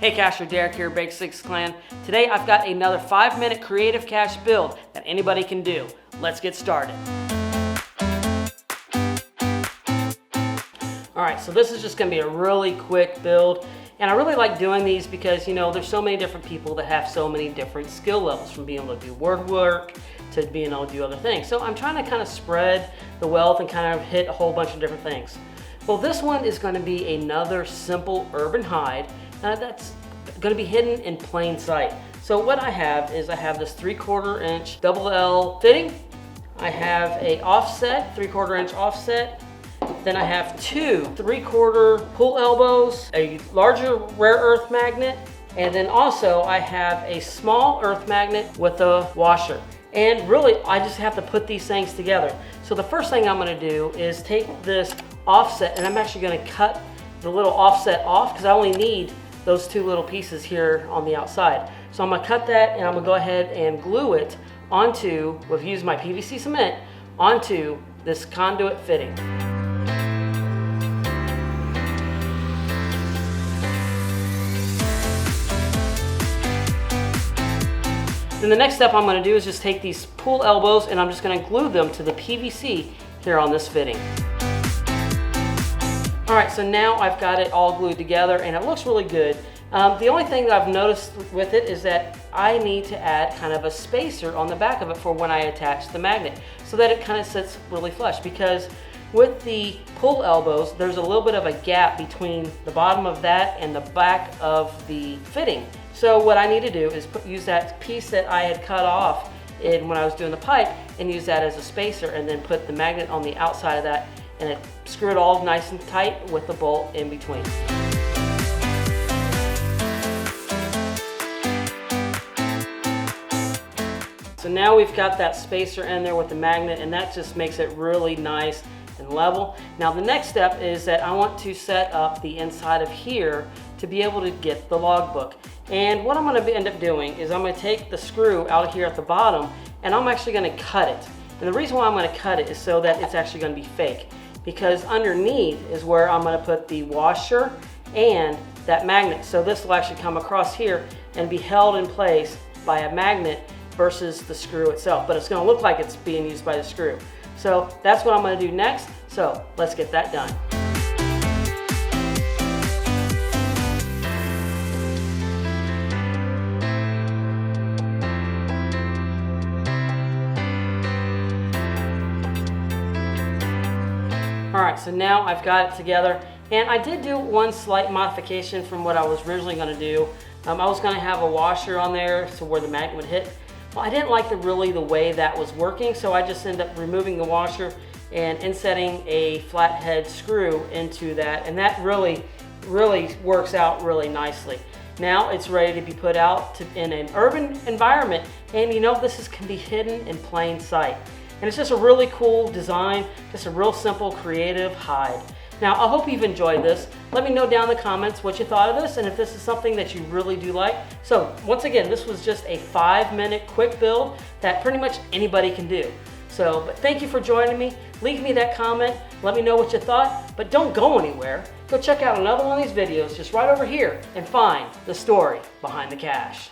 Hey Casher, Derek here, Bake Six Clan. Today I've got another 5-minute creative cache build that anybody can do. Let's get started. Alright, so this is just going to be a really quick build. And I really like doing these because, you know, there's so many different people that have so many different skill levels, from being able to do word work to being able to do other things. So I'm trying to kind of spread the wealth and kind of hit a whole bunch of different things. Well, this one is going to be another simple urban hide that's going to be hidden in plain sight. So what I have is I have this 3/4 inch double L fitting. I have a offset, 3/4 inch offset. Then I have two 3/4 pull elbows, a larger rare earth magnet, and then also I have a small earth magnet with a washer. And really, I just have to put these things together. So the first thing I'm gonna do is take this offset, and I'm actually gonna cut the little offset off because I only need those two little pieces here on the outside. So I'm gonna cut that, and I'm gonna go ahead and glue it onto, we've used my PVC cement, onto this conduit fitting. Then the next step I'm going to do is just take these pull elbows and I'm just going to glue them to the PVC here on this fitting. Alright, so now I've got it all glued together and it looks really good. The only thing that I've noticed with it is that I need to add kind of a spacer on the back of it for when I attach the magnet, so that it kind of sits really flush, because with the pull elbows there's a little bit of a gap between the bottom of that and the back of the fitting. So what I need to do is use that piece that I had cut off when I was doing the pipe and use that as a spacer, and then put the magnet on the outside of that and screw it all nice and tight with the bolt in between. So now we've got that spacer in there with the magnet, and that just makes it really nice and level. Now the next step is that I want to set up the inside of here to be able to get the logbook. And what I'm going to end up doing is I'm going to take the screw out of here at the bottom, and I'm actually going to cut it. And the reason why I'm going to cut it is so that it's actually going to be fake, because underneath is where I'm going to put the washer and that magnet. So this will actually come across here and be held in place by a magnet versus the screw itself, but it's going to look like it's being used by the screw. So that's what I'm going to do next. So let's get that done. Alright, so now I've got it together, and I did do one slight modification from what I was originally going to do. I was going to have a washer on there so where the magnet would hit. Well, I didn't like the way that was working, so I just ended up removing the washer and insetting a flathead screw into that, and that really works out really nicely. Now it's ready to be put out in an urban environment, and you know, this can be hidden in plain sight. And it's just a really cool design, just a real simple, creative hide. Now, I hope you've enjoyed this. Let me know down in the comments what you thought of this, and if this is something that you really do like. So, once again, this was just a 5-minute quick build that pretty much anybody can do. So, but thank you for joining me. Leave me that comment. Let me know what you thought, but don't go anywhere. Go check out another one of these videos just right over here and find the story behind the cache.